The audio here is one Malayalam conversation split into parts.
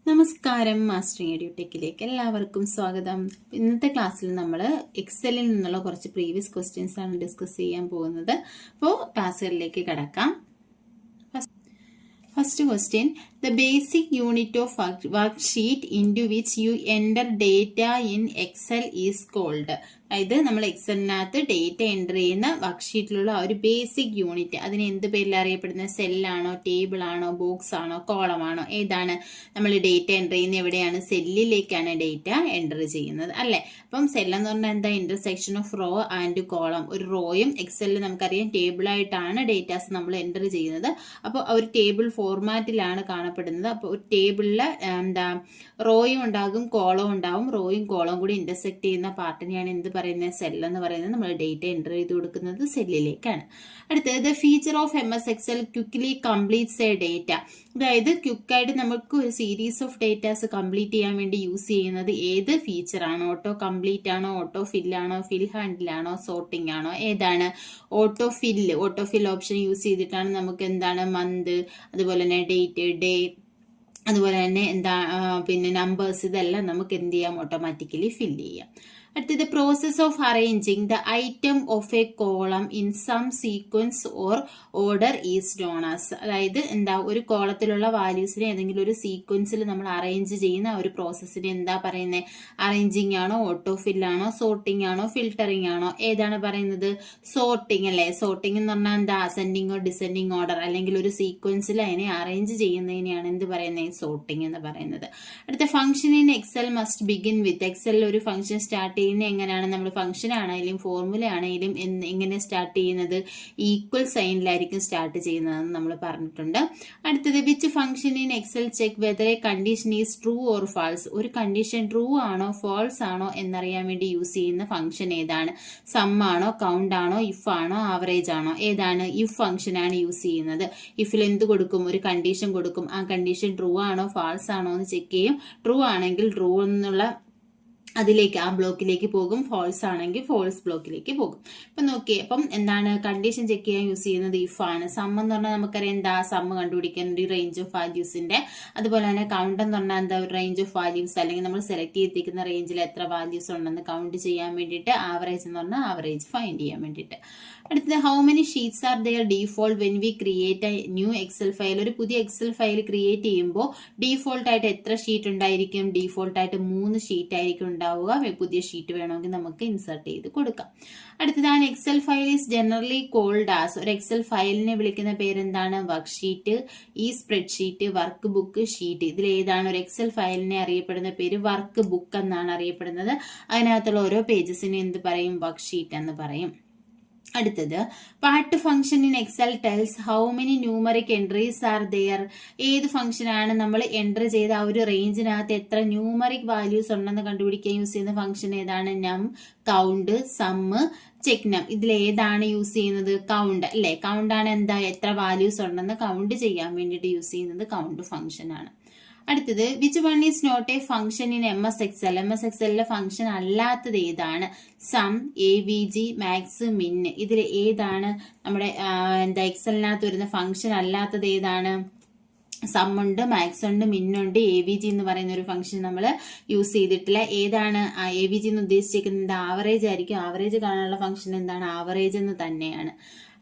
നമസ്കാരം, മാസ്റ്ററിംഗ് എഡ്യൂടെക്കിലേക്ക് എല്ലാവർക്കും സ്വാഗതം. ഇന്നത്തെ ക്ലാസ്സിൽ നമ്മൾ എക്സലിൽ നിന്നുള്ള കുറച്ച് പ്രീവിയസ് ക്വസ്റ്റ്യൻസ് ആണ് ഡിസ്കസ് ചെയ്യാൻ പോകുന്നത്. അപ്പോൾ ക്ലാസ്സുകളിലേക്ക് കടക്കാം. First question, the basic unit of worksheet into which you enter data in Excel is called. അതായത് നമ്മൾ എക്സലിനകത്ത് ഡേറ്റ എൻ്റർ ചെയ്യുന്ന വർക്ക്ഷീറ്റിലുള്ള ഒരു ബേസിക് യൂണിറ്റ്, അതിന് എന്ത് പേരിൽ അറിയപ്പെടുന്ന സെല്ലാണോ, ടേബിൾ ആണോ, ബോക്സ് ആണോ, കോളം ആണോ, ഏതാണ് നമ്മൾ ഡേറ്റ എൻ്റർ ചെയ്യുന്നത്? എവിടെയാണ്? സെല്ലിലേക്കാണ് ഡേറ്റ എൻ്റർ ചെയ്യുന്നത് അല്ലേ. അപ്പം സെല്ലെന്ന് പറഞ്ഞാൽ എന്താ? Intersection of row and column. ഒരു റോയും എക്സലിൽ നമുക്കറിയാം ടേബിളായിട്ടാണ് ഡേറ്റാസ് നമ്മൾ എൻ്റർ ചെയ്യുന്നത്. അപ്പോൾ ഒരു ടേബിൾ ഫോർമാറ്റിലാണ് കാണപ്പെടുന്നത്. അപ്പോൾ ഒരു ടേബിളിൽ റോയും ഉണ്ടാകും, കോളവും ഉണ്ടാകും. റോയും കോളവും കൂടി ഇന്റർസെക്ട് ചെയ്യുന്ന പാർട്ടിനെയാണ് എന്ത് പറയുന്നത്? സെൽ എന്ന് പറയുന്നത്. നമ്മൾ ഡേറ്റ എൻ്റർ ചെയ്ത് കൊടുക്കുന്നത് സെല്ലിലേക്കാണ്. അടുത്തത്, the feature of MS Excel quickly completes A data. അതായത് ക്വിക്കായിട്ട് നമുക്ക് ഒരു സീരീസ് ഓഫ് ഡേറ്റാസ് കംപ്ലീറ്റ് ചെയ്യാൻ വേണ്ടി യൂസ് ചെയ്യുന്നത് ഏത് ഫീച്ചറാണ്? ഓട്ടോ കംപ്ലീറ്റ് ആണോ, ഓട്ടോ ഫില്ലാണോ, ഫിൽ ഹാൻഡിലാണോ, സോർട്ടിംഗ് ആണോ, ഏതാണ്? ഓട്ടോ ഫിൽ ഓപ്ഷൻ യൂസ് ചെയ്തിട്ടാണ് നമുക്ക് എന്താണ് മന്ത്, അതുപോലെ തന്നെ ഡേറ്റ്, ഡേ, അതുപോലെ തന്നെ പിന്നെ നമ്പേഴ്സ്, ഇതെല്ലാം നമുക്ക് എന്ത് ചെയ്യാം? ഓട്ടോമാറ്റിക്കലി ഫില്ല് ചെയ്യാം. അടുത്തത്, process of arranging the item of a column in some sequence or order is known as. അതായത് ഒരു കോളത്തിലുള്ള വാല്യൂസിനെ ഏതെങ്കിലും ഒരു സീക്വൻസിൽ നമ്മൾ അറേഞ്ച് ചെയ്യുന്ന ഒരു പ്രോസസ്സിനെ എന്താ പറയുന്നത്? അറേഞ്ചിങ് ആണോ, ഓട്ടോ ഫില്ലാണോ, സോർട്ടിംഗ് ആണോ, ഫിൽട്ടറിംഗ് ആണോ, ഏതാണ് പറയുന്നത്? സോർട്ടിംഗ് അല്ലേ. സോർട്ടിംഗ് എന്ന് പറഞ്ഞാൽ എന്താ? അസെൻഡിങ് ഓർ ഡിസെൻഡിങ് ഓർഡർ, അല്ലെങ്കിൽ ഒരു സീക്വൻസിൽ അതിനെ അറേഞ്ച് ചെയ്യുന്നതിനെയാണ് എന്ത് പറയുന്നത്? സോർട്ടിംഗ് എന്ന് പറയുന്നത്. അടുത്ത, function in Excel must begin with. എക്സലിൽ ഒരു ഫംഗ്ഷൻ സ്റ്റാർട്ട് ചെയ്യുന്നത് എങ്ങനെയാണ്? നമ്മൾ ഫംഗ്ഷൻ ആണെങ്കിലും ഫോർമുല ആണെങ്കിലും എങ്ങനെ സ്റ്റാർട്ട് ചെയ്യുന്നത്? ഈക്വൽ സൈനിലായിരിക്കും സ്റ്റാർട്ട് ചെയ്യുന്നതെന്ന് നമ്മൾ പറഞ്ഞിട്ടുണ്ട്. അടുത്തത്, which function in Excel check whether a condition is true or false. ഒരു കണ്ടീഷൻ ട്രൂ ആണോ ഫാൾസ് ആണോ എന്നറിയാൻ വേണ്ടി യൂസ് ചെയ്യുന്ന ഫംഗ്ഷൻ ഏതാണ്? സം ആണോ, കൗണ്ട് ആണോ, ഇഫ് ആണോ, ആവറേജ് ആണോ, ഏതാണ്? ഇഫ് ഫംഗ്ഷൻ ആണ് യൂസ് ചെയ്യുന്നത്. ഇഫിൽ എന്ത് കൊടുക്കും? ഒരു കണ്ടീഷൻ കൊടുക്കും. ആ കണ്ടീഷൻ ട്രൂ ആണോ ഫാൾസ് ആണോ എന്ന് ചെക്ക് ചെയ്യും. ട്രൂ ആണെങ്കിൽ ട്രൂ എന്നുള്ള അതിലേക്ക്, ആ ബ്ലോക്കിലേക്ക് പോകും. ഫോൾസ് ആണെങ്കിൽ ഫോൾസ് ബ്ലോക്കിലേക്ക് പോകും. ഇപ്പൊ നോക്കിയേ, അപ്പം എന്താണ് കണ്ടീഷൻ ചെക്ക് ചെയ്യാൻ യൂസ് ചെയ്യുന്നത്? ഇഫ് ആണ്. സം എന്ന് പറഞ്ഞാൽ നമുക്കറിയാം എന്താ? സം കണ്ടുപിടിക്കാൻ ഒരു റേഞ്ച് ഓഫ് വാല്യൂസിന്റെ. അതുപോലെ തന്നെ കൗണ്ട് എന്ന് പറഞ്ഞാൽ എന്താ? ഒരു റേഞ്ച് ഓഫ് വാല്യൂസ്, അല്ലെങ്കിൽ നമ്മൾ സെലക്ട് ചെയ്തിരിക്കുന്ന റേഞ്ചിൽ എത്ര വാല്യൂസ് ഉണ്ടെന്ന് കൗണ്ട് ചെയ്യാൻ വേണ്ടിയിട്ട്. ആവറേജ് എന്ന് പറഞ്ഞാൽ ആവറേജ് ഫൈൻഡ് ചെയ്യാൻ വേണ്ടിയിട്ട്. അടുത്തത്, how many sheets are there default when we create a new Excel file. ഒരു പുതിയ എക്സൽ ഫയൽ ക്രിയേറ്റ് ചെയ്യുമ്പോൾ ഡീഫോൾട്ട് ആയിട്ട് എത്ര ഷീറ്റ് ഉണ്ടായിരിക്കും? ഡീഫോൾട്ട് ആയിട്ട് 3 ഷീറ്റ് ആയിരിക്കും ഉണ്ടാവുക. പുതിയ ഷീറ്റ് വേണമെങ്കിൽ നമുക്ക് ഇൻസർട്ട് ചെയ്ത് കൊടുക്കാം. അടുത്തത്, an excel file is generally called as. ഒരു എക്സൽ ഫയലിനെ വിളിക്കുന്ന പേരെന്താണ്? വർക്ക് ഷീറ്റ്, ഈ spreadsheet, workbook, sheet. ഇതിൽ ഏതാണ്? ഒരു എക്സൽ ഫയലിനെ അറിയപ്പെടുന്ന പേര് വർക്ക് ബുക്ക് എന്നാണ് അറിയപ്പെടുന്നത്. അതിനകത്തുള്ള ഓരോ പേജസിനെ എന്ത് പറയും? വർക്ക് ഷീറ്റ് എന്ന് പറയും. അടുത്തത്, part function in excel tells how many numeric entries are there. ഏത് ഫംഗ്ഷൻ ആണ് നമ്മൾ എൻറ്റർ ചെയ്ത ആ ഒരു റേഞ്ചിനകത്ത് എത്ര ന്യൂമറിക് വാല്യൂസ് ഉണ്ടെന്ന് കണ്ടുപിടിക്കാൻ യൂസ് ചെയ്യുന്ന ഫംഗ്ഷൻ ഏതാണ്? നം, കൗണ്ട്, സമ്മ്, ചെക്ക് നം. ഇതിൽ ഏതാണ് യൂസ് ചെയ്യുന്നത്? കൗണ്ട് അല്ലെ. കൗണ്ട് ആണ് എന്താ? എത്ര വാല്യൂസ് ഉണ്ടെന്ന് കൗണ്ട് ചെയ്യാൻ വേണ്ടിയിട്ട് യൂസ് ചെയ്യുന്നത് കൗണ്ട് ഫംഗ്ഷൻ ആണ്. അടുത്തത്, which one is not a function in MS Excel. MS Excelലെ ഫംഗ്ഷൻ അല്ലാത്തത് ഏതാണ്? സം, AVG, മാക്സ്, മിൻ. ഇതിൽ ഏതാണ് നമ്മുടെ എക്സലിനകത്ത് വരുന്ന ഫംഗ്ഷൻ അല്ലാത്തത് ഏതാണ്? സം ഉണ്ട്, മാക്സ് ഉണ്ട്, മിന്നുണ്ട്, AVG എന്ന് പറയുന്ന ഒരു ഫംഗ്ഷൻ നമ്മൾ യൂസ് ചെയ്തിട്ടില്ല. ഏതാണ് AVG എന്ന് ഉദ്ദേശിച്ചിരിക്കുന്നത്? ആവറേജ് ആയിരിക്കും. ആവറേജ് കാണാനുള്ള ഫംഗ്ഷൻ എന്താണ്? ആവറേജ് എന്ന് തന്നെയാണ്.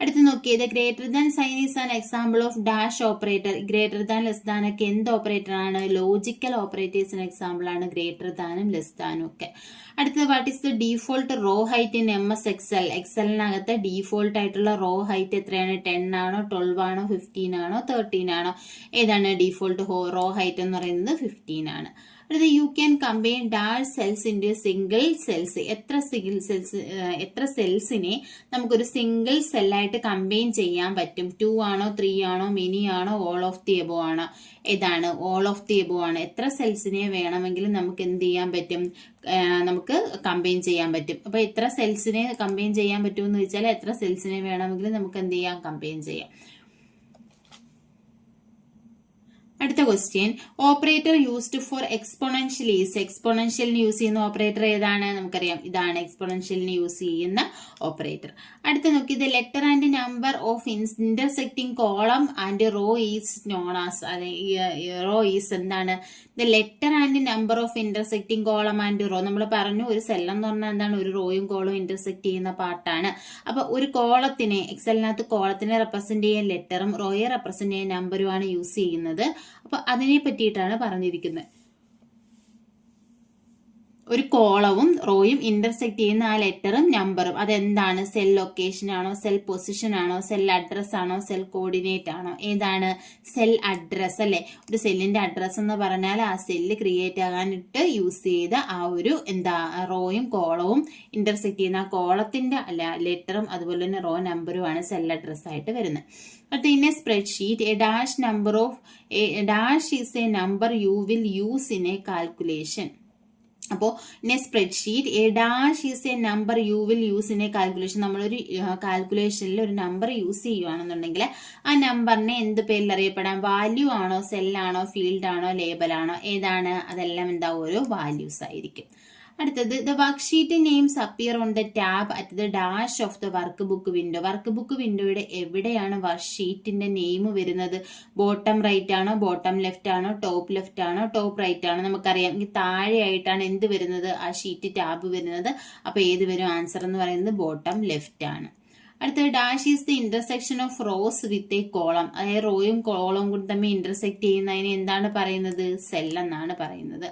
അടുത്ത് നോക്കിയത്, greater than sign is an example of dash operator. Greater than, less than ഒക്കെ എന്ത് ഓപ്പറേറ്റർ ആണ്? ലോജിക്കൽ ഓപ്പറേറ്റേഴ്സിന് എക്സാമ്പിൾ ആണ് ഗ്രേറ്റർ ദാനും ലെസ് ദാനും ഒക്കെ. അടുത്തത്, what is the default row height in MS Excel. എക്സലിനകത്ത് ഡീഫോൾട്ട് ആയിട്ടുള്ള റോ ഹൈറ്റ് എത്രയാണ്? 10 ആണോ, 12 ആണോ, 15 ആണോ, 13 ആണോ? ഏതാണ് ഡീഫോൾട്ട് റോ ഹൈറ്റ് എന്ന് പറയുന്നത്? 15 ആണ്. അടുത്തത്, you can combine dash cells into single cells. എത്ര സെൽസിനെ നമുക്കൊരു സിംഗിൾ സെല്ലായിട്ട് കമ്പൈൻ ചെയ്യാൻ പറ്റും? 2 ആണോ, 3 ആണോ, മെനി ആണോ, ഓൾ ഓഫ് ദി എബോ ആണോ? ഏതാണ്? ഓൾ ഓഫ് ദി എബോ ആണ്. എത്ര സെൽസിനെ വേണമെങ്കിലും നമുക്ക് എന്ത് ചെയ്യാൻ പറ്റും? നമുക്ക് കമ്പൈൻ ചെയ്യാൻ പറ്റും. അപ്പൊ എത്ര സെൽസിനെ കമ്പൈൻ ചെയ്യാൻ പറ്റുമെന്ന് വെച്ചാൽ എത്ര സെൽസിനെ വേണമെങ്കിലും നമുക്ക് എന്ത് ചെയ്യാം? കമ്പൈൻ ചെയ്യാം. അടുത്ത question, operator used for exponential is. എക്സ്പോണൻഷ്യലിന് യൂസ് ചെയ്യുന്ന ഓപ്പറേറ്റർ ഏതാണ്? നമുക്കറിയാം, ഇതാണ് എക്സ്പോണൻഷ്യലിന് യൂസ് ചെയ്യുന്ന ഓപ്പറേറ്റർ. അടുത്ത നോക്കി, the letter and number of intersecting column and row is known as. Row is എന്താണ്? The letter and number of intersecting column and row. നമ്മൾ പറഞ്ഞു, ഒരു സെൽ എന്ന് പറഞ്ഞാൽ എന്താണ്? ഒരു റോയും കോളവും ഇന്റർസെക്ട് ചെയ്യുന്ന പാർട്ടാണ്. അപ്പൊ ഒരു കോളത്തിനെ, എക്സലിനകത്ത് കോളത്തിനെ റെപ്രസെന്റ് ചെയ്യാൻ ലെറ്ററും റോയെ റെപ്രസെന്റ് ചെയ്യാൻ നമ്പറുമാണ് യൂസ് ചെയ്യുന്നത്. അപ്പൊ അതിനെ പറ്റിയിട്ടാണ് പറഞ്ഞിരിക്കുന്നത്. ഒരു കോളവും റോയും ഇന്റർസെക്ട് ചെയ്യുന്ന ആ ലെറ്ററും നമ്പറും അതെന്താണ്? സെൽ ലൊക്കേഷൻ ആണോ, സെൽ പൊസിഷൻ ആണോ, സെൽ അഡ്രസ് ആണോ, സെൽ കോർഡിനേറ്റ് ആണോ? ഏതാണ്? സെൽ അഡ്രസ് അല്ലെ. ഒരു സെല്ലിന്റെ അഡ്രസ് എന്ന് പറഞ്ഞാൽ ആ സെല്ല് ക്രിയേറ്റ് ആകാനായിട്ട് യൂസ് ചെയ്ത ആ ഒരു റോയും കോളവും ഇന്റർസെക്ട് ചെയ്യുന്ന ആ കോളത്തിന്റെ ലെറ്ററും അതുപോലെ തന്നെ റോ നമ്പറുമാണ് സെൽ അഡ്രസ് ആയിട്ട് വരുന്നത്. അടുത്ത, in a spreadsheet a dash number of dash is a number you will use in a calculation. അപ്പോൾ in a spreadsheet a dash is a number you will use in a calculation. നമ്മളൊരു കാൽക്കുലേഷനിൽ ഒരു നമ്പർ യൂസ് ചെയ്യുകയാണെന്നുണ്ടെങ്കിൽ ആ നമ്പറിനെ എന്ത് പേരിൽ അറിയപ്പെടാം? വാല്യൂ ആണോ, സെല്ലാണോ, ഫീൽഡ് ആണോ, ലേബൽ ആണോ? ഏതാണ്? അതെല്ലാം ഓരോ വാല്യൂസ് ആയിരിക്കും. അടുത്തത്, the worksheet names appear on the tab at the dash of the workbook window. Workbook വിൻഡോയുടെ എവിടെയാണ് വർക്ക് ഷീറ്റിന്റെ നെയിം വരുന്നത്? ബോട്ടം റൈറ്റ് ആണോ, ബോട്ടം ലെഫ്റ്റ് ആണോ, ടോപ്പ് ലെഫ്റ്റ് ആണോ, ടോപ്പ് റൈറ്റ് ആണോ? നമുക്കറിയാം, ഈ താഴെയായിട്ടാണ് എന്ത് വരുന്നത്? ആ ഷീറ്റ് ടാബ് വരുന്നത്. അപ്പൊ ഏത് വരും? ആൻസർ എന്ന് പറയുന്നത് ബോട്ടം ലെഫ്റ്റ് ആണ്. അടുത്തത്, dash is the intersection of rows with a column. അതായത് റോയും കോളവും കൂടി തമ്മിൽ ഇന്റർസെക്ട് ചെയ്യുന്നതിന് എന്താണ് പറയുന്നത്? സെൽ എന്നാണ് പറയുന്നത്.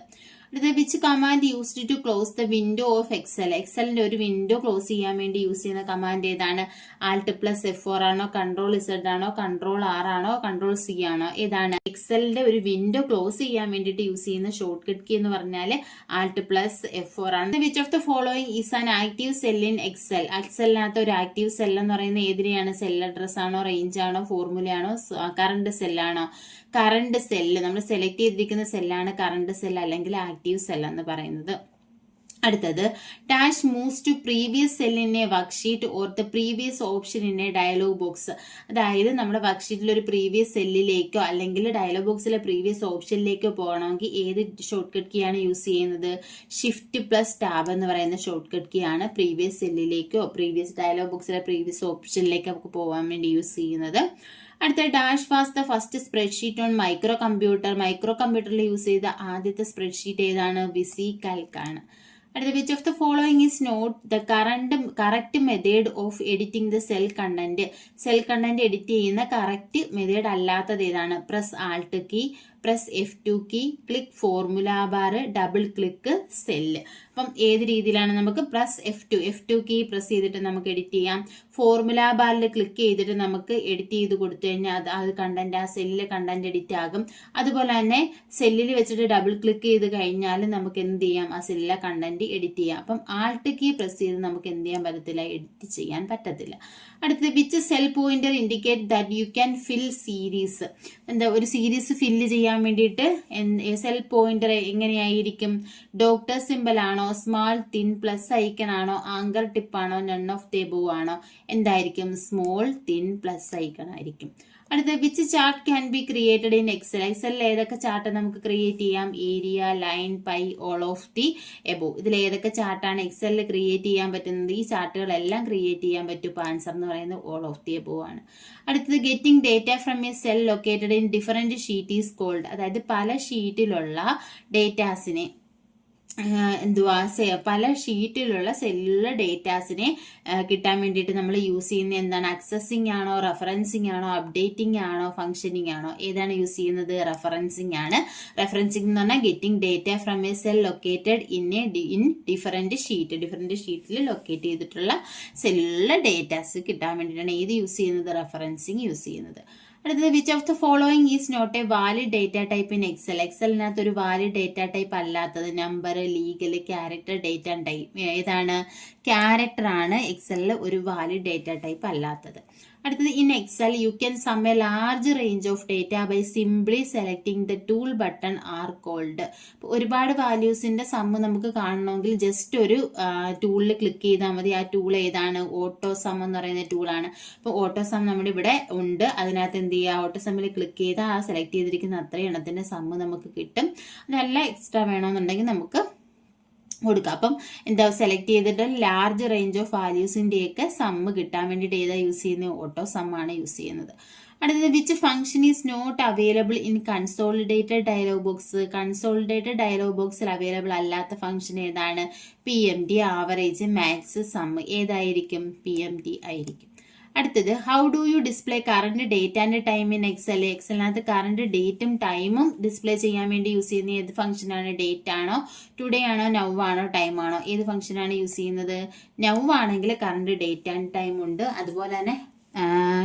Which command used to close the window of Excel. എക്സലിന്റെ ഒരു വിൻഡോ ക്ലോസ് ചെയ്യാൻ വേണ്ടി യൂസ് ചെയ്യുന്ന കമാൻഡ് ഏതാണ്? Alt+F4 ആണോ, Ctrl+Z ആണോ, Ctrl+R ആണോ, Ctrl+C ആണോ? ഏതാണ്? എക്സലിന്റെ ഒരു വിൻഡോ ക്ലോസ് ചെയ്യാൻ വേണ്ടിയിട്ട് യൂസ് ചെയ്യുന്ന ഷോർട്ട് കട്ട് കീ എന്ന് പറഞ്ഞാൽ Alt+F4 ആണ്. Which of the following is an active cell in Excel. എക്സലിനകത്ത് ഒരു ആക്റ്റീവ് സെൽ എന്ന് പറയുന്നത് ഏതിനെയാണ്? സെൽ അഡ്രസ് ആണോ, റേഞ്ച് ആണോ, ഫോർമുല ആണോ, കറണ്ട് സെല്ലാണോ? Current cell. നമ്മൾ സെലക്ട് ചെയ്തിരിക്കുന്ന സെല്ലാണ് കറണ്ട് സെൽ അല്ലെങ്കിൽ ആക്റ്റീവ് സെൽ എന്ന് പറയുന്നത്. അടുത്തത്, dash moves to previous cell in a worksheet or the previous option in a dialog box. അതായത് നമ്മുടെ വർക്ക്ഷീറ്റിൽ ഒരു പ്രീവിയസ് സെല്ലിലേക്കോ അല്ലെങ്കിൽ ഡയലോഗ് ബോക്സിലെ പ്രീവിയസ് ഓപ്ഷനിലേക്കോ പോകണമെങ്കിൽ ഏത് ഷോർട്ട് കട്ട് കീ ആണ് യൂസ് ചെയ്യുന്നത്? Shift+Tab എന്ന് പറയുന്ന ഷോർട്ട് കട്ട് കീ ആണ് പ്രീവിയസ് സെല്ലിലേക്കോ പ്രീവിയസ് ഡയലോഗ് ബോക്സിലെ പ്രീവിയസ് ഓപ്ഷനിലേക്കോ നമുക്ക് പോകാൻ വേണ്ടി യൂസ് ചെയ്യുന്നത്. അടുത്ത, dash was the first spreadsheet on microcomputer. മൈക്രോ കമ്പ്യൂട്ടറിൽ യൂസ് ചെയ്ത ആദ്യത്തെ സ്പ്രെഡ്ഷീറ്റ് ഏതാണ്? VisiCalc ആണ്. അടുത്ത, which of the following is not the correct method of editing the cell content. Cell content edit ചെയ്യുന്ന കറക്റ്റ് മെത്തേഡ് അല്ലാത്തത് ഏതാണ്? പ്രസ് Alt കീ, പ്രസ് F2 കീ, click formula bar, double click cell. അപ്പം ഏത് രീതിയിലാണ്? നമുക്ക് പ്രസ് F2 കീ പ്രസ് ചെയ്തിട്ട് നമുക്ക് എഡിറ്റ് ചെയ്യാം. ഫോർമുല ബാറിൽ ക്ലിക്ക് ചെയ്തിട്ട് നമുക്ക് എഡിറ്റ് ചെയ്ത് കൊടുത്തു കഴിഞ്ഞാൽ അത് കണ്ടന്റ്, ആ സെല്ലിലെ കണ്ടന്റ് എഡിറ്റ് ആകും. അതുപോലെ തന്നെ സെല്ലിൽ വെച്ചിട്ട് ഡബിൾ ക്ലിക്ക് ചെയ്ത് കഴിഞ്ഞാൽ നമുക്ക് എന്ത് ചെയ്യാം? ആ സെല്ലിലെ കണ്ടന്റ് എഡിറ്റ് ചെയ്യാം. അപ്പം Alt കീ പ്രസ് ചെയ്ത് നമുക്ക് എന്ത് ചെയ്യാൻ പറ്റത്തില്ല? എഡിറ്റ് ചെയ്യാൻ പറ്റത്തില്ല. അടുത്തത്, which cell pointer indicate that you can fill series. ഒരു സീരീസ് ഫില്ല് ചെയ്യാൻ വേണ്ടിയിട്ട് സെൽ പോയിന്റർ എങ്ങനെയായിരിക്കും? ഡോക്ടർ സിമ്പിൾ ആണോ, സ്മാൾ തിൻ പ്ലസ് ഐക്കൺ ആണോ, ആങ്കർ ടിപ്പ് ആണോ, നൺ ഓഫ് ദ എബോവ് ആണോ? എന്തായിരിക്കും? സ്മോൾ തിൻ പ്ലസ് ഐക്കൺ ആയിരിക്കും. അടുത്ത, which chart can be created in Excel. എക്സലിൽ ഏതൊക്കെ ചാർട്ട് നമുക്ക് ക്രിയേറ്റ് ചെയ്യാം? Area, line, pie, all of the above. ഇതിൽ ഏതൊക്കെ ചാർട്ടാണ് എക്സലിൽ ക്രിയേറ്റ് ചെയ്യാൻ പറ്റുന്നത്? ഈ ചാർട്ടുകളെല്ലാം ക്രിയേറ്റ് ചെയ്യാൻ പറ്റും. ആൻസർ എന്ന് പറയുന്നത് ഓൾ ഓഫ് ദി എബോവ് ആണ്. അടുത്തത്, getting data from a cell located in different sheet is called. അതായത് പല ഷീറ്റിലുള്ള ഡേറ്റാസിനെ പല ഷീറ്റിലുള്ള സെല്ലുലാർ ഡേറ്റാസിനെ കിട്ടാൻ വേണ്ടിയിട്ട് നമ്മൾ യൂസ് ചെയ്യുന്ന എന്താണ്? അക്സസിങ് ആണോ, റെഫറൻസിങ് ആണോ, അപ്ഡേറ്റിംഗ് ആണോ, ഫംഗ്ഷനിങ് ആണോ? ഏതാണ് യൂസ് ചെയ്യുന്നത്? റെഫറൻസിങ് ആണ്. റെഫറൻസിങ് എന്ന് പറഞ്ഞാൽ getting data from a cell located in different ഷീറ്റിൽ ലൊക്കേറ്റ് ചെയ്തിട്ടുള്ള സെല്ലുലാർ ഡേറ്റാസ് കിട്ടാൻ വേണ്ടിയിട്ടാണ് ഏത് യൂസ് ചെയ്യുന്നത്? റെഫറൻസിങ് യൂസ് ചെയ്യുന്നത്. അടുത്തത്, which of the following is not a valid data type in Excel. എക്സലിനകത്ത് ഒരു വാലിഡ് ഡേറ്റ ടൈപ്പ് അല്ലാത്തത്? Number, legal, character, data type. ഏതാണ്? ക്യാരക്ടർ ആണ് എക്സലിൽ ഒരു വാലിഡ് ഡേറ്റ ടൈപ്പ് അല്ലാത്തത്. അടുത്തത് in Excel you can sum a large range of data by simply selecting the tool button are called. ഒരുപാട് വാല്യൂസിന്റെ സമ്മ് നമുക്ക് കാണണമെങ്കിൽ ജസ്റ്റ് ഒരു ടൂളിൽ ക്ലിക്ക് ചെയ്താൽ മതി. ആ ടൂൾ ഏതാണ്? ഓട്ടോ സം എന്ന് പറയുന്ന ടൂളാണ്. അപ്പോൾ ഓട്ടോ സം നമ്മുടെ ഇവിടെ ഉണ്ട്. അതിനകത്ത് എന്ത് ചെയ്യുക? ഓട്ടോ സമ്മിൽ ക്ലിക്ക് ചെയ്താൽ ആ സെലക്ട് ചെയ്തിരിക്കുന്ന അത്രയും എണ്ണത്തിന്റെ സമ്മ് നമുക്ക് കിട്ടും. അതല്ല എക്സ്ട്രാ വേണമെന്നുണ്ടെങ്കിൽ നമുക്ക് കൊടുക്കാം. അപ്പം എന്താ സെലക്ട് ചെയ്തിട്ട് ലാർജ് റേഞ്ച് ഓഫ് വാല്യൂസിൻ്റെയൊക്കെ സമ്മ് കിട്ടാൻ വേണ്ടിയിട്ട് ഏതാ യൂസ് ചെയ്യുന്നത്? ഓട്ടോ സമ്മാണ് യൂസ് ചെയ്യുന്നത്. അടുത്തത് which function is not available in consolidated dialog box. Consolidated dialog ബോക്സിൽ അവൈലബിൾ അല്ലാത്ത ഫംഗ്ഷൻ ഏതാണ്? PMD, average, max, sum. ഏതായിരിക്കും? PMD ആയിരിക്കും. അടുത്തത് how do you display current date and time in Excel. എക്സലിനകത്ത് കറണ്ട് ഡേറ്റും ടൈമും ഡിസ്പ്ലേ ചെയ്യാൻ വേണ്ടി യൂസ് ചെയ്യുന്ന ഏത് ഫംഗ്ഷനാണ്? ഡേറ്റ് ആണോ, ടുഡേ ആണോ, നൗ ആണോ, ടൈം ആണോ? ഏത് ഫംഗ്ഷനാണ് യൂസ് ചെയ്യുന്നത്? നൗ ആണെങ്കിൽ കറണ്ട് ഡേറ്റ് ആൻഡ് ടൈം ഉണ്ട്. അതുപോലെ തന്നെ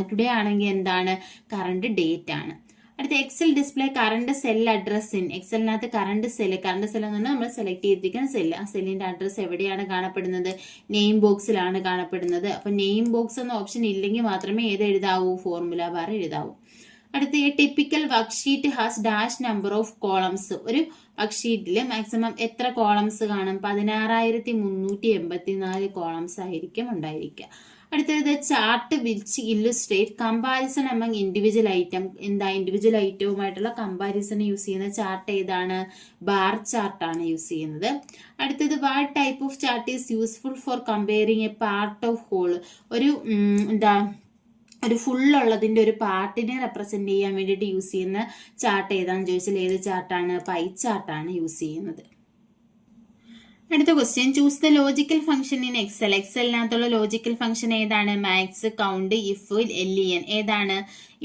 ടുഡേ ആണെങ്കിൽ എന്താണ്? കറണ്ട് ഡേറ്റ് ആണ്. അടുത്ത Excel display current cell address in. എക്സലിനകത്ത് കറണ്ട് സെൽ എന്ന് പറഞ്ഞാൽ നമ്മൾ സെലക്ട് ചെയ്തിരിക്കുന്ന സെല്ല്. ആ സെല്ലിന്റെ അഡ്രസ് എവിടെയാണ് കാണപ്പെടുന്നത്? നെയിം ബോക്സിലാണ് കാണപ്പെടുന്നത്. അപ്പൊ നെയിം ബോക്സ് എന്ന ഓപ്ഷൻ ഇല്ലെങ്കിൽ മാത്രമേ ഏത് എഴുതാവൂ? ഫോർമുല ബാർ എഴുതാവൂ. അടുത്ത typical worksheet has dash number of columns. ഒരു വർക്ക്ഷീറ്റിൽ മാക്സിമം എത്ര കോളംസ് കാണും? 16,384 കോളംസ് ആയിരിക്കും ഉണ്ടായിരിക്കുക. അടുത്തത് chart which illustrate comparison among individual item. എന്താ? ഇൻഡിവിജ്വൽ ഐറ്റവുമായിട്ടുള്ള കമ്പാരിസൺ യൂസ് ചെയ്യുന്ന ചാർട്ട് ഏതാണ്? ബാർ ചാർട്ടാണ് യൂസ് ചെയ്യുന്നത്. അടുത്തത് what type of chart is useful for comparing a part of whole. ഒരു ഒരു ഫുള്ളുള്ളതിന്റെ ഒരു പാർട്ടിനെ റെപ്രസെന്റ് ചെയ്യാൻ വേണ്ടിയിട്ട് യൂസ് ചെയ്യുന്ന ചാർട്ട് ഏതാണെന്ന് ചോദിച്ചാൽ ഏത് ചാർട്ടാണ്? പൈ ചാർട്ടാണ് യൂസ് ചെയ്യുന്നത്. അടുത്ത question choose the logical function in Excel. എക്സലിനകത്തുള്ള ലോജിക്കൽ ഫംഗ്ഷൻ ഏതാണ്? Max, count, if, LEN. ഏതാണ്?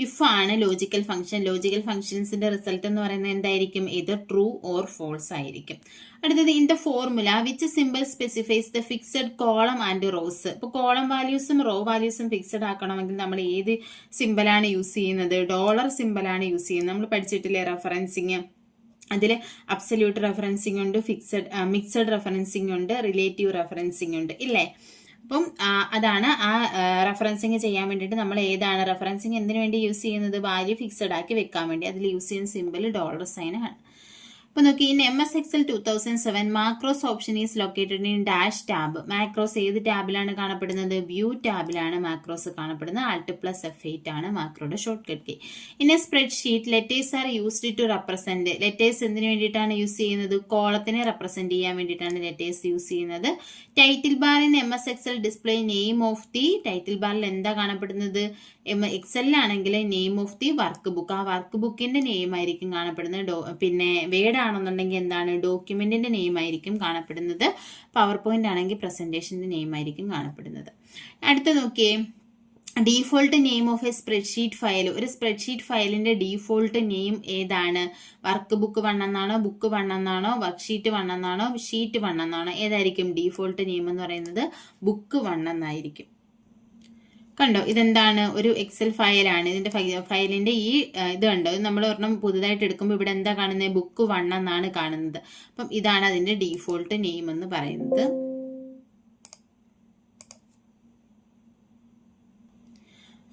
ഇഫ് ആണ് ലോജിക്കൽ ഫംഗ്ഷൻ. ലോജിക്കൽ ഫംഗ്ഷൻസിന്റെ റിസൾട്ട് എന്ന് പറയുന്നത് എന്തായിരിക്കും? ഇത് ട്രൂ ഓർ ഫോൾസ് ആയിരിക്കും. അടുത്തത് in the formula which simple specifies the fixed column and rows. ഇപ്പൊ കോളം വാല്യൂസും റോ വാല്യൂസും ഫിക്സഡ് ആക്കണമെങ്കിൽ നമ്മൾ ഏത് സിമ്പിളാണ് യൂസ് ചെയ്യുന്നത്? ഡോളർ സിമ്പിളാണ് യൂസ് ചെയ്യുന്നത്. നമ്മൾ പഠിച്ചിട്ടില്ലേ റെഫറൻസിങ്? അതിൽ അബ്സല്യൂട്ട് റെഫറൻസിങ് ഉണ്ട്, മിക്സഡ് റെഫറൻസിങ് ഉണ്ട്, റിലേറ്റീവ് റെഫറൻസിങ് ഉണ്ട്, ഇല്ലേ? അപ്പം അതാണ് ആ റെഫറൻസിങ് ചെയ്യാൻ വേണ്ടിയിട്ട് നമ്മൾ ഏതാണ് റെഫറൻസിങ് എന്തിനു വേണ്ടി യൂസ് ചെയ്യുന്നത്? വാല്യൂ ഫിക്സഡ് ആക്കി വെക്കാൻ വേണ്ടി. അതിൽ യൂസ് ചെയ്യുന്ന സിമ്പിൾ ഡോളർ സൈൻ ആണ്. അപ്പൊ നോക്കി, in MS Excel 2007 macros option is located in dash tab. Macros ഏത് ടാബിലാണ് കാണപ്പെടുന്നത്? വ്യൂ ടാബിലാണ് മാക്രോസ് കാണപ്പെടുന്നത്. Alt+F8 ആണ് മാക്രോയുടെ shortcut key. In a spreadsheet letters are used to represent. Letters എന്തിനു വേണ്ടിയിട്ടാണ് യൂസ് ചെയ്യുന്നത്? കോളത്തിനെ റെപ്രസെന്റ് ചെയ്യാൻ വേണ്ടിയിട്ടാണ് ലെറ്റേഴ്സ് യൂസ് ചെയ്യുന്നത്. Title bar in MS Excel display name of the. ടൈറ്റിൽ ബാറിൽ എന്താ കാണപ്പെടുന്നത്? എക്സലിലാണെങ്കിൽ name of the workbook. ആ വർക്ക് ബുക്കിന്റെ നെയിം ആയിരിക്കും കാണപ്പെടുന്നത്. പിന്നെ വേഡ് ആണെന്നുണ്ടെങ്കിൽ എന്താണ്? ഡോക്യുമെന്റിന്റെ നെയിം ആയിരിക്കും കാണപ്പെടുന്നത്. പവർ പോയിന്റ് ആണെങ്കിൽ പ്രസന്റേഷന്റെ നെയിം ആയിരിക്കും കാണപ്പെടുന്നത്. അടുത്ത നോക്കിയേ, default name of A spreadsheet file. ഒരു സ്പ്രെഡ്ഷീറ്റ് ഫയലിന്റെ ഡീഫോൾട്ട് നെയിം ഏതാണ്? വർക്ക് ബുക്ക് 1 എന്നാണോ, ബുക്ക് 1 എന്നാണോ, വർക്ക്ഷീറ്റ് 1 എന്നാണോ, ഷീറ്റ് 1 എന്നാണോ? ഏതായിരിക്കും ഡീഫോൾട്ട് നെയിം എന്ന് പറയുന്നത്? ബുക്ക് 1 എന്നായിരിക്കും. കണ്ടോ, ഇതെന്താണ്? ഒരു എക്സൽ ഫയലാണ്. ഇതിന്റെ ഫയലിന്റെ ഈ ഇത് കണ്ടോ, നമ്മൾ ഒരെണ്ണം പുതുതായിട്ട് എടുക്കുമ്പോൾ ഇവിടെ എന്താ കാണുന്നത്? ബുക്ക് 1 എന്നാണ് കാണുന്നത്. അപ്പം ഇതാണ് അതിന്റെ ഡീഫോൾട്ട് നെയിം എന്ന് പറയുന്നത്.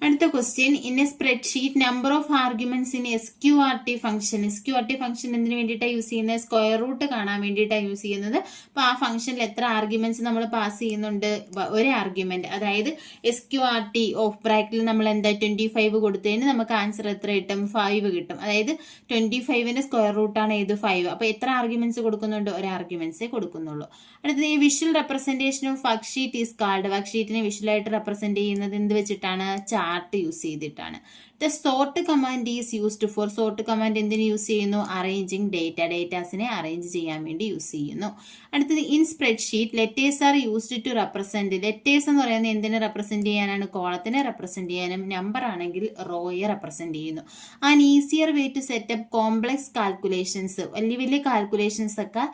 അടുത്ത question, in a spreadsheet number of arguments in SQRT function. SQRT function എന്തിനു വേണ്ടിയിട്ടാണ് യൂസ് ചെയ്യുന്നത്? സ്ക്വയർ റൂട്ട് കാണാൻ വേണ്ടിയിട്ടാണ് യൂസ് ചെയ്യുന്നത്. അപ്പൊ ആ ഫംഗ്ഷനിൽ എത്ര ആർഗ്യുമെന്റ്സ് നമ്മൾ പാസ് ചെയ്യുന്നുണ്ട്? ഒരു ആർഗ്യുമെന്റ്. അതായത് SQRT ഓഫ് ബ്രാക്കറ്റിൽ നമ്മൾ എന്താ 25 കൊടുത്തതിന് നമുക്ക് ആൻസർ എത്ര കിട്ടും? 5 കിട്ടും. അതായത് 25ന്റെ സ്ക്വയർ റൂട്ടാണ് ഏത്? 5. അപ്പൊ എത്ര ആർഗ്യുമെന്റ്സ് കൊടുക്കുന്നുണ്ട്? ഒരു ആർഗ്യുമെന്റ്സേ കൊടുക്കുന്നുള്ളൂ. അടുത്തത് ഈ visual representation of worksheet is called. വർക്ക്ഷീറ്റിനെ വിഷ്വലായിട്ട് റെപ്രസെന്റ് ചെയ്യുന്നത് എന്ത് വെച്ചിട്ടാണ്? ചാർട്ട് യൂസ് ചെയ്തിട്ടാണ്. The sort command is used for. Sort command എന്തിനു യൂസ് ചെയ്യുന്നു? Arranging data. ഡേറ്റാസിനെ അറേഞ്ച് ചെയ്യാൻ വേണ്ടി യൂസ് ചെയ്യുന്നു. അടുത്തത് in spreadsheet letters are used to represent. Letters എന്ന് പറയുന്നത് എന്തിനെ റെപ്രസെന്റ് ചെയ്യാനാണ്? കോളത്തിനെ റെപ്രസെന്റ് ചെയ്യാനും. നമ്പർ ആണെങ്കിൽ റോയെ റെപ്രസെന്റ് ചെയ്യുന്നു. And easier way to set up complex calculations. വലിയ വലിയ കാൽക്കുലേഷൻസ് ഒക്കെ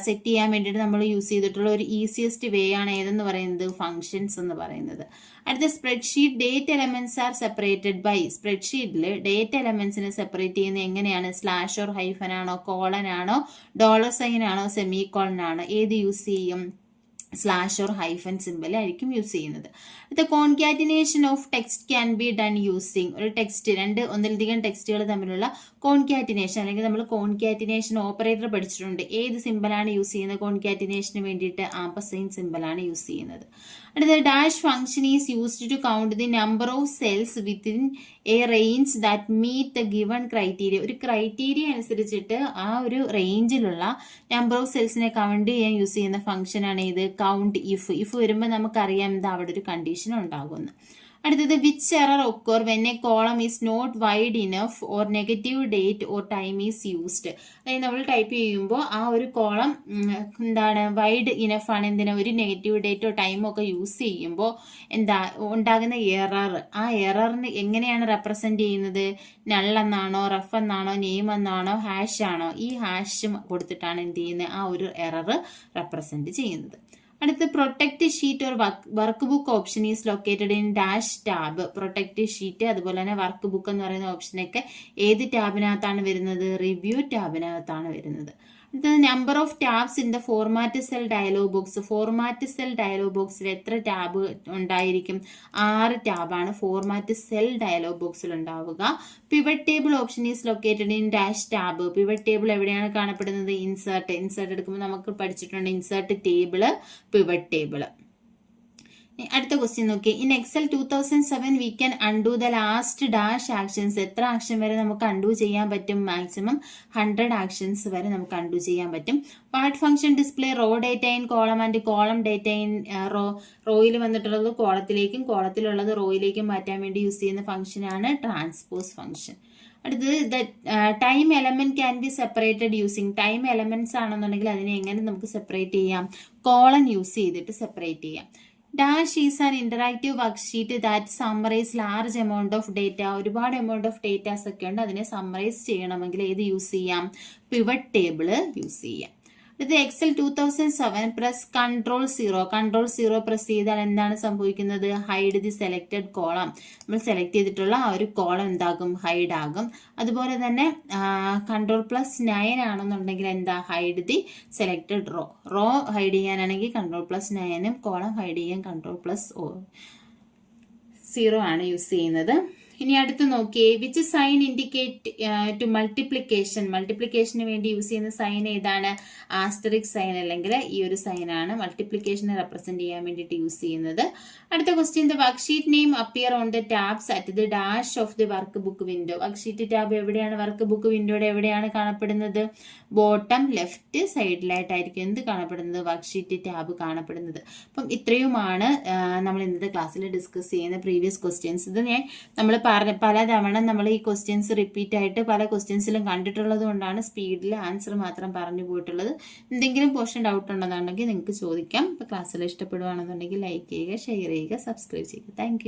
സെറ്റ് ചെയ്യാൻ വേണ്ടിയിട്ട് നമ്മൾ യൂസ് ചെയ്തിട്ടുള്ള ഒരു ഈസിയസ്റ്റ് വേ ആണ് ഏതെന്ന് പറയുന്നത്? ഫംഗ്ഷൻസ് എന്ന് പറയുന്നത്. അടുത്ത spreadsheet date elements are separated by. സ്പ്രെഡ്ഷീറ്റിൽ ഡേറ്റ് എലമെന്റ്സിനെ സെപ്പറേറ്റ് ചെയ്യുന്നത് എങ്ങനെയാണ്? സ്ലാഷ് ഓർ ഹൈഫൻ ആണോ, കോളൻ ആണോ, ഡോളർ സൈൻ ആണോ, സെമി കോളൻ ആണോ? ഏത് യൂസ് ചെയ്യും? സ്ലാഷ് ഓർ ഹൈഫൻ സിമ്പിൾ ആയിരിക്കും യൂസ് ചെയ്യുന്നത്. അടുത്ത concatenation of text can be done using ഒരു ടെക്സ്റ്റ് ഒന്നിലധികം ടെക്സ്റ്റുകൾ തമ്മിലുള്ള കോൺകാറ്റിനേഷൻ അല്ലെങ്കിൽ നമ്മൾ കോൺകാറ്റിനേഷൻ ഓപ്പറേറ്റർ പഠിച്ചിട്ടുണ്ട്. ഏത് സിമ്പിളാണ് യൂസ് ചെയ്യുന്നത് കോൺകാറ്റിനേഷന് വേണ്ടിയിട്ട്? ആംപർസൈൻ സിമ്പിളാണ് യൂസ് ചെയ്യുന്നത്. അടുത്ത dash function is used to count the number of cells within a range that meet the given criteria. ഒരു ക്രൈറ്റീരിയ അനുസരിച്ചിട്ട് ആ ഒരു റേഞ്ചിലുള്ള നമ്പർ ഓഫ് സെൽസിനെ കൗണ്ട് ചെയ്യാൻ യൂസ് ചെയ്യുന്ന ഫംഗ്ഷനാണ് ഇത് കൗണ്ട് ഇഫ് വരുമ്പോൾ നമുക്കറിയാം എന്താ അവിടെ ഒരു കണ്ടീഷൻ ഉണ്ടാകുമെന്ന്. അടുത്തത് which error occur when a column is not wide enough or negative date or time is used. അതായത് നമ്മൾ ടൈപ്പ് ചെയ്യുമ്പോൾ ആ ഒരു കോളം വൈഡ് ഇനഫ് ആണ്, എന്തിനാ ഒരു നെഗറ്റീവ് ഡേറ്റോ ടൈമോ ഒക്കെ യൂസ് ചെയ്യുമ്പോൾ ഉണ്ടാകുന്ന എറർ. ആ എററിന് എങ്ങനെയാണ് റെപ്രസെന്റ് ചെയ്യുന്നത്? നൾ എന്നാണോ, റഫ് എന്നാണോ, നെയിം എന്നാണോ, ഹാഷ് ആണോ? ഈ ഹാഷും കൊടുത്തിട്ടാണ് എന്ത് ചെയ്യുന്നത്? ആ ഒരു എറർ റെപ്രസെന്റ് ചെയ്യുന്നത്. അടുത്ത് protect sheet or work book option is located in dash tab. Protect sheet അതുപോലെ തന്നെ വർക്ക് ബുക്ക് എന്ന് പറയുന്ന ഓപ്ഷനൊക്കെ ഏത് ടാബിനകത്താണ് വരുന്നത്? റിവ്യൂ ടാബിനകത്താണ് വരുന്നത്. അടുത്തത് number of tabs in the format cell dialog box. Format cell dialog ബോക്സിൽ എത്ര ടാബ് ഉണ്ടായിരിക്കും? 6 ടാബാണ് ഫോർമാറ്റ് സെൽ ഡയലോഗ് ബോക്സിൽ ഉണ്ടാവുക. Pivot table option is located in dash tab. Pivot table എവിടെയാണ് കാണപ്പെടുന്നത്? ഇൻസേർട്ട് എടുക്കുമ്പോൾ നമുക്ക് പഠിച്ചിട്ടുണ്ട് ഇൻസേർട്ട് ടേബിള്, പിവറ്റ് ടേബിള്. അടുത്ത ക്വസ്റ്റ്യൻ നോക്കി. In excel 2007 we can undo the last dash actions. എത്ര ആക്ഷൻ വരെ നമുക്ക് അൺഡു ചെയ്യാൻ പറ്റും? മാക്സിമം 100 ആക്ഷൻസ് വരെ നമുക്ക് അൺഡു ചെയ്യാൻ പറ്റും. What function display row data in column and column data in row. റോയിൽ വന്നിട്ടുള്ളത് കോളത്തിലേക്കും കോളത്തിലുള്ളത് റോയിലേക്കും മാറ്റാൻ വേണ്ടി യൂസ് ചെയ്യുന്ന ഫംഗ്ഷനാണ് ട്രാൻസ്പോസ് ഫംഗ്ഷൻ. അടുത്തത് the time element can be separated using. Time elements ആണെന്നുണ്ടെങ്കിൽ അതിനെ എങ്ങനെ നമുക്ക് സെപ്പറേറ്റ് ചെയ്യാം? കോളൻ യൂസ് ചെയ്തിട്ട് സെപ്പറേറ്റ് ചെയ്യാം. Dash is an interactive worksheet that summarize large amount of data. ഒരുപാട് എമൗണ്ട് ഓഫ് ഡേറ്റാസ് ഒക്കെ ഉണ്ട്, അതിനെ സമ്മറൈസ് ചെയ്യണമെങ്കിൽ ഏത് യൂസ് ചെയ്യാം? പിവറ്റ് ടേബിള് യൂസ് ചെയ്യാം. ഇത് എക്സൽ 2007 പ്രസ് കൺട്രോൾ 0 പ്രസ് ചെയ്താൽ എന്താണ് സംഭവിക്കുന്നത്? Hide the selected column. നമ്മൾ സെലക്ട് ചെയ്തിട്ടുള്ള ആ ഒരു കോളം എന്താകും? ഹൈഡ് ആകും. അതുപോലെ തന്നെ Ctrl+9 ആണെന്നുണ്ടെങ്കിൽ എന്താ? Hide the selected row hide ചെയ്യാനാണെങ്കിൽ Ctrl+9, കോളം ഹൈഡ് ചെയ്യാൻ Ctrl+0 ആണ് യൂസ് ചെയ്യുന്നത്. ഇനി അടുത്ത് നോക്കിയേ. Which sign indicate to multiplication. മൾട്ടിപ്ലിക്കേഷന് വേണ്ടി യൂസ് ചെയ്യുന്ന സൈൻ ഏതാണ്? ആസ്റ്ററിക് സൈൻ അല്ലെങ്കിൽ ഈ ഒരു സൈനാണ് മൾട്ടിപ്ലിക്കേഷനെ റെപ്രസെന്റ് ചെയ്യാൻ വേണ്ടിയിട്ട് യൂസ് ചെയ്യുന്നത്. അടുത്ത question. The worksheet name appear on the tabs at the dash of the workbook window. Worksheet tab എവിടെയാണ്? വർക്ക് ബുക്ക് വിൻഡോയുടെ എവിടെയാണ് കാണപ്പെടുന്നത്? ബോട്ടം ലെഫ്റ്റ് സൈഡിലായിട്ടായിരിക്കും എന്ത് കാണപ്പെടുന്നത്? വർക്ക്ഷീറ്റ് ടാബ് കാണപ്പെടുന്നത്. അപ്പം ഇത്രയുമാണ് നമ്മൾ ഇന്നത്തെ ക്ലാസ്സിൽ ഡിസ്കസ് ചെയ്യുന്ന പ്രീവിയസ് ക്വസ്റ്റ്യൻസ്. ഇത് നമ്മൾ പലതവണ നമ്മൾ ഈ ക്വസ്റ്റ്യൻസ് റിപ്പീറ്റ് ആയിട്ട് പല ക്വസ്റ്റ്യൻസിലും കണ്ടിട്ടുള്ളത് കൊണ്ടാണ് സ്പീഡിൽ ആൻസർ മാത്രം പറഞ്ഞു പോയിട്ടുള്ളത്. എന്തെങ്കിലും പോർഷൻ ഡൗട്ട് ഉണ്ടെന്നുണ്ടെങ്കിൽ നിങ്ങൾക്ക് ചോദിക്കാം. ഇപ്പോൾ ക്ലാസ്സിൽ ഇഷ്ടപ്പെടുകയാണെന്നുണ്ടെങ്കിൽ ലൈക്ക് ചെയ്യുക, ഷെയർ ചെയ്യുക, സബ്സ്ക്രൈബ് ചെയ്യുക. താങ്ക്